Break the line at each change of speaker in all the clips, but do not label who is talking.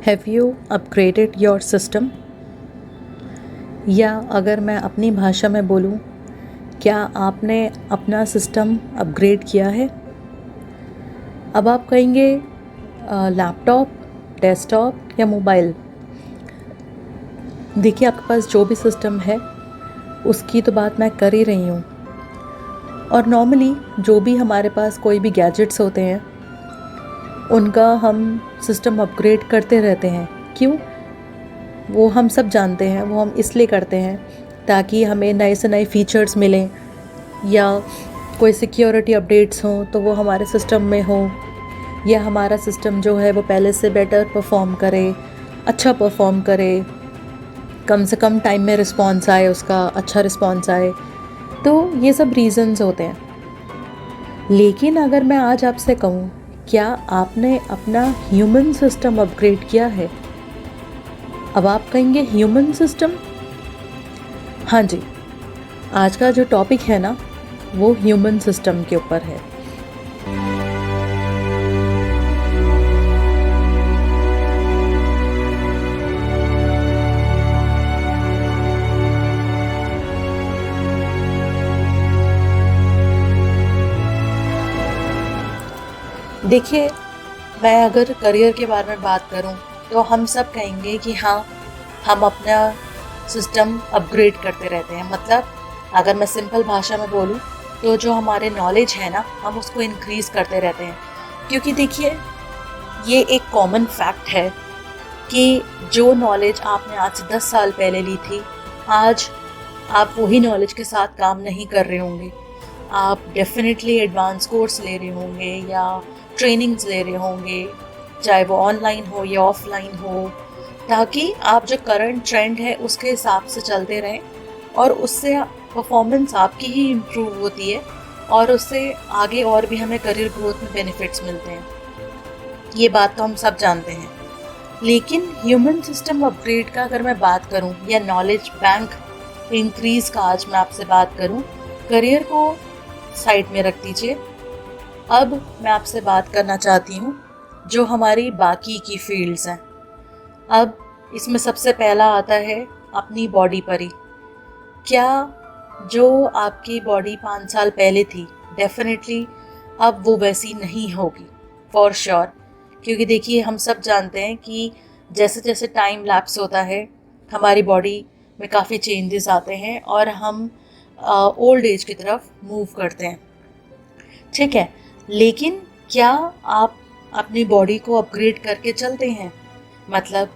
Have you upgraded your system? या अगर मैं अपनी भाषा में बोलूँ, क्या आपने अपना सिस्टम अपग्रेड किया है? अब आप कहेंगे लैपटॉप, डेस्कटॉप या मोबाइल। देखिए, आपके पास जो भी सिस्टम है उसकी तो बात मैं कर ही रही हूँ। और नॉर्मली जो भी हमारे पास कोई भी गैजेट्स होते हैं उनका हम सिस्टम अपग्रेड करते रहते हैं। क्यों? वो हम सब जानते हैं, वो हम इसलिए करते हैं ताकि हमें नए से नए फीचर्स मिलें या कोई सिक्योरिटी अपडेट्स हों तो वो हमारे सिस्टम में हो, या हमारा सिस्टम जो है वो पहले से बेटर परफॉर्म करे, अच्छा परफॉर्म करे, कम से कम टाइम में रिस्पॉन्स आए, उसका अच्छा रिस्पॉन्स आए। तो ये सब रीज़न्स होते हैं। लेकिन अगर मैं आज आपसे कहूँ, क्या आपने अपना ह्यूमन सिस्टम अपग्रेड किया है? अब आप कहेंगे ह्यूमन सिस्टम? हाँ जी, आज का जो टॉपिक है ना वो ह्यूमन सिस्टम के ऊपर है। देखिए, मैं अगर करियर के बारे में बात करूं तो हम सब कहेंगे कि हाँ, हम अपना सिस्टम अपग्रेड करते रहते हैं। मतलब अगर मैं सिंपल भाषा में बोलूं तो जो हमारे नॉलेज है ना, हम उसको इंक्रीज़ करते रहते हैं। क्योंकि देखिए, ये एक कॉमन फैक्ट है कि जो नॉलेज आपने आज से 10 साल पहले ली थी, आज आप वही नॉलेज के साथ काम नहीं कर रहे होंगे। आप डेफिनेटली एडवांस कोर्स ले रहे होंगे या ट्रेनिंग्स ले रहे होंगे, चाहे वो ऑनलाइन हो या ऑफलाइन हो, ताकि आप जो करंट ट्रेंड है उसके हिसाब से चलते रहें और उससे परफॉर्मेंस आपकी ही इम्प्रूव होती है और उससे आगे और भी हमें करियर ग्रोथ में बेनिफिट्स मिलते हैं। ये बात तो हम सब जानते हैं। लेकिन ह्यूमन सिस्टम अपग्रेड का अगर मैं बात करूं या नॉलेज बैंक इंक्रीज का आज मैं आपसे बात करूं, करियर को साइड में रख दीजिए। अब मैं आपसे बात करना चाहती हूँ जो हमारी बाकी की फील्ड्स हैं। अब इसमें सबसे पहला आता है अपनी बॉडी पर ही। क्या जो आपकी बॉडी 5 साल पहले थी, डेफिनेटली अब वो वैसी नहीं होगी, फॉर श्योर। क्योंकि देखिए, हम सब जानते हैं कि जैसे जैसे टाइम लैप्स होता है हमारी बॉडी में काफ़ी चेंजेस आते हैं और हम ओल्ड एज की तरफ मूव करते हैं। ठीक है, लेकिन क्या आप अपनी बॉडी को अपग्रेड करके चलते हैं? मतलब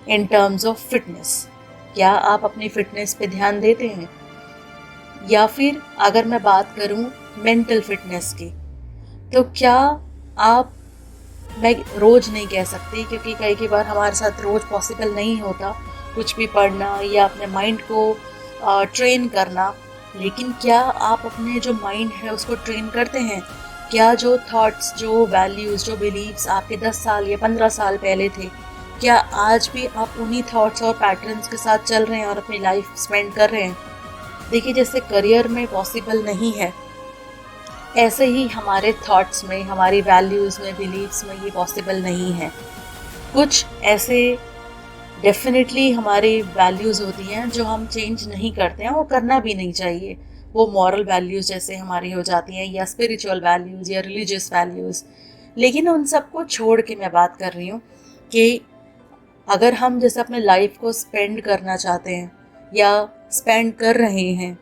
इन टर्म्स ऑफ फिटनेस, क्या आप अपनी फिटनेस पे ध्यान देते हैं? या फिर अगर मैं बात करूं मेंटल फिटनेस की, तो क्या आप, मैं रोज़ नहीं कह सकती क्योंकि कई बार हमारे साथ रोज़ पॉसिबल नहीं होता कुछ भी पढ़ना या अपने माइंड को ट्रेन करना, लेकिन क्या आप अपने जो माइंड है उसको ट्रेन करते हैं? क्या जो थॉट्स, जो वैल्यूज़, जो बिलीव्स आपके 10 साल या 15 साल पहले थे, क्या आज भी आप उन्हीं थॉट्स और पैटर्न्स के साथ चल रहे हैं और अपनी लाइफ स्पेंड कर रहे हैं? देखिए, जैसे करियर में पॉसिबल नहीं है, ऐसे ही हमारे थॉट्स में, हमारी वैल्यूज़ में, बिलीव्स में ये पॉसिबल नहीं है। कुछ ऐसे डेफिनेटली हमारी वैल्यूज़ होती हैं जो हम चेंज नहीं करते हैं, वो करना भी नहीं चाहिए। वो मॉरल वैल्यूज़ जैसे हमारी हो जाती हैं या स्पिरिचुअल वैल्यूज़ या रिलीजियस वैल्यूज़। लेकिन उन सबको छोड़ के मैं बात कर रही हूँ कि अगर हम जैसे अपने लाइफ को स्पेंड करना चाहते हैं या स्पेंड कर रहे हैं,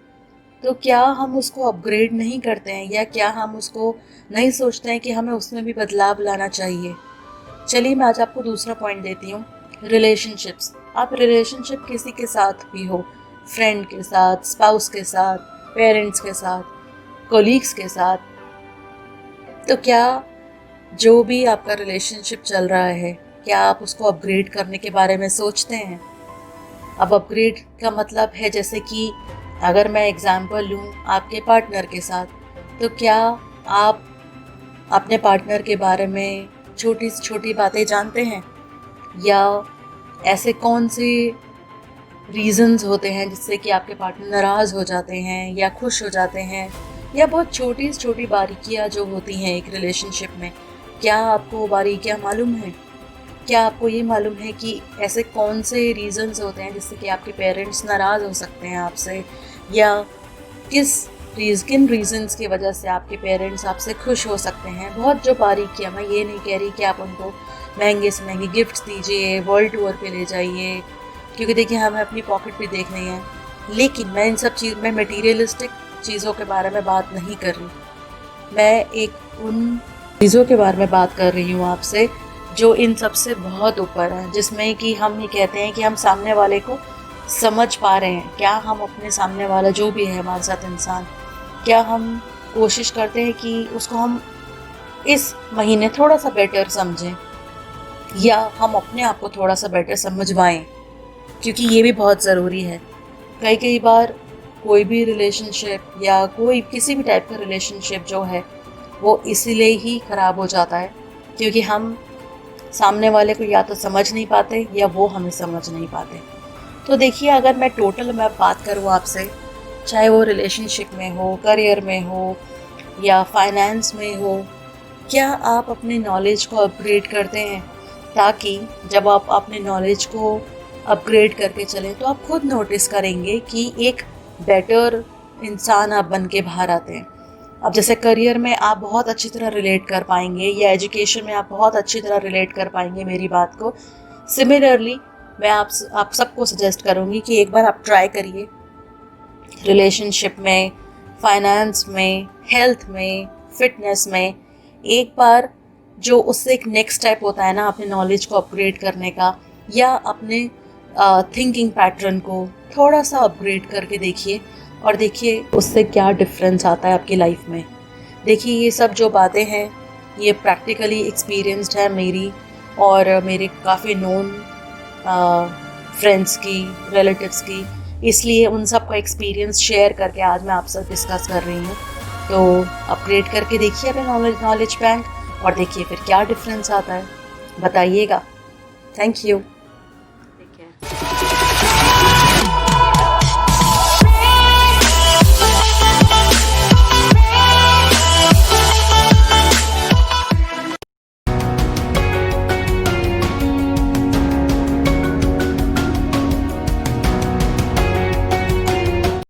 तो क्या हम उसको अपग्रेड नहीं करते हैं या क्या हम उसको नहीं सोचते हैं कि हमें उसमें भी बदलाव लाना चाहिए? चलिए, मैं आज आपको दूसरा पॉइंट देती हूँ, रिलेशनशिप्स। आप रिलेशनशिप किसी के साथ भी हो, फ्रेंड के साथ, स्पाउस के साथ, पेरेंट्स के साथ, कोलीग्स के साथ, तो क्या जो भी आपका रिलेशनशिप चल रहा है, क्या आप उसको अपग्रेड करने के बारे में सोचते हैं? अब अपग्रेड का मतलब है, जैसे कि अगर मैं एग्जांपल लूँ आपके पार्टनर के साथ, तो क्या आप अपने पार्टनर के बारे में छोटी से छोटी बातें जानते हैं? या ऐसे कौन से रीज़न्स होते हैं जिससे कि आपके पार्टनर नाराज़ हो जाते हैं या खुश हो जाते हैं, या बहुत छोटी से छोटी बारीकियाँ जो होती हैं एक रिलेशनशिप में, क्या आपको वो बारीकियाँ मालूम हैं? क्या आपको ये मालूम है कि ऐसे कौन से रीज़न्स होते हैं जिससे कि आपके पेरेंट्स नाराज़ हो सकते हैं आपसे, या किन रीज़न्स की वजह से आपके पेरेंट्स आपसे खुश हो सकते हैं। बहुत जो बारीकियाँ, मैं ये नहीं कह रही कि आप उनको महंगे से महंगे गिफ्ट्स दीजिए, वर्ल्ड टूर पे ले जाइए, क्योंकि देखिए हमें अपनी पॉकेट भी देखनी है। लेकिन मैं इन सब मैं मटीरियलिस्टिक चीज़ों के बारे में बात नहीं कर रही। मैं एक उन चीज़ों के बारे में बात कर रही हूँ आपसे जो इन सब से बहुत ऊपर है, जिसमें कि हम ये कहते हैं कि हम सामने वाले को समझ पा रहे हैं। क्या हम अपने सामने वाला जो भी है हमारे साथ इंसान, क्या हम कोशिश करते हैं कि उसको हम इस महीने थोड़ा सा बेटर समझें, या हम अपने आप को थोड़ा सा बेटर समझवाएं, क्योंकि ये भी बहुत ज़रूरी है। कई बार कोई भी रिलेशनशिप या कोई किसी भी टाइप का रिलेशनशिप जो है वो इसीलिए ही ख़राब हो जाता है क्योंकि हम सामने वाले को या तो समझ नहीं पाते या वो हमें समझ नहीं पाते। तो देखिए, अगर मैं बात करूँ आपसे, चाहे वो रिलेशनशिप में हो, करियर में हो या फाइनेंस में हो, क्या आप अपने नॉलेज को अपग्रेड करते हैं? ताकि जब आप अपने नॉलेज को अपग्रेड करके चलें तो आप खुद नोटिस करेंगे कि एक बेटर इंसान आप बन के बाहर आते हैं। अब जैसे करियर में आप बहुत अच्छी तरह रिलेट कर पाएंगे, या एजुकेशन में आप बहुत अच्छी तरह रिलेट कर पाएंगे मेरी बात को। सिमिलरली मैं आप सबको सजेस्ट करूँगी कि एक बार आप ट्राई करिए रिलेशनशिप में, फाइनेंस में, हेल्थ में, फिटनेस में। एक बार जो उससे एक नेक्स्ट स्टेप होता है ना अपने नॉलेज को अपग्रेड करने का, या अपने थिंकिंग पैटर्न को थोड़ा सा अपग्रेड करके देखिए, और देखिए उससे क्या डिफरेंस आता है आपकी लाइफ में। देखिए, ये सब जो बातें हैं ये प्रैक्टिकली एक्सपीरियंस्ड है मेरी और मेरे काफ़ी नोन फ्रेंड्स की, रिलेटिव्स की, इसलिए उन सब का एक्सपीरियंस शेयर करके आज मैं आपसे डिस्कस कर रही हूँ। तो अपग्रेड करके देखिए अपने नॉलेज बैंक और देखिए फिर क्या डिफरेंस आता है, बताइएगा। Thank you.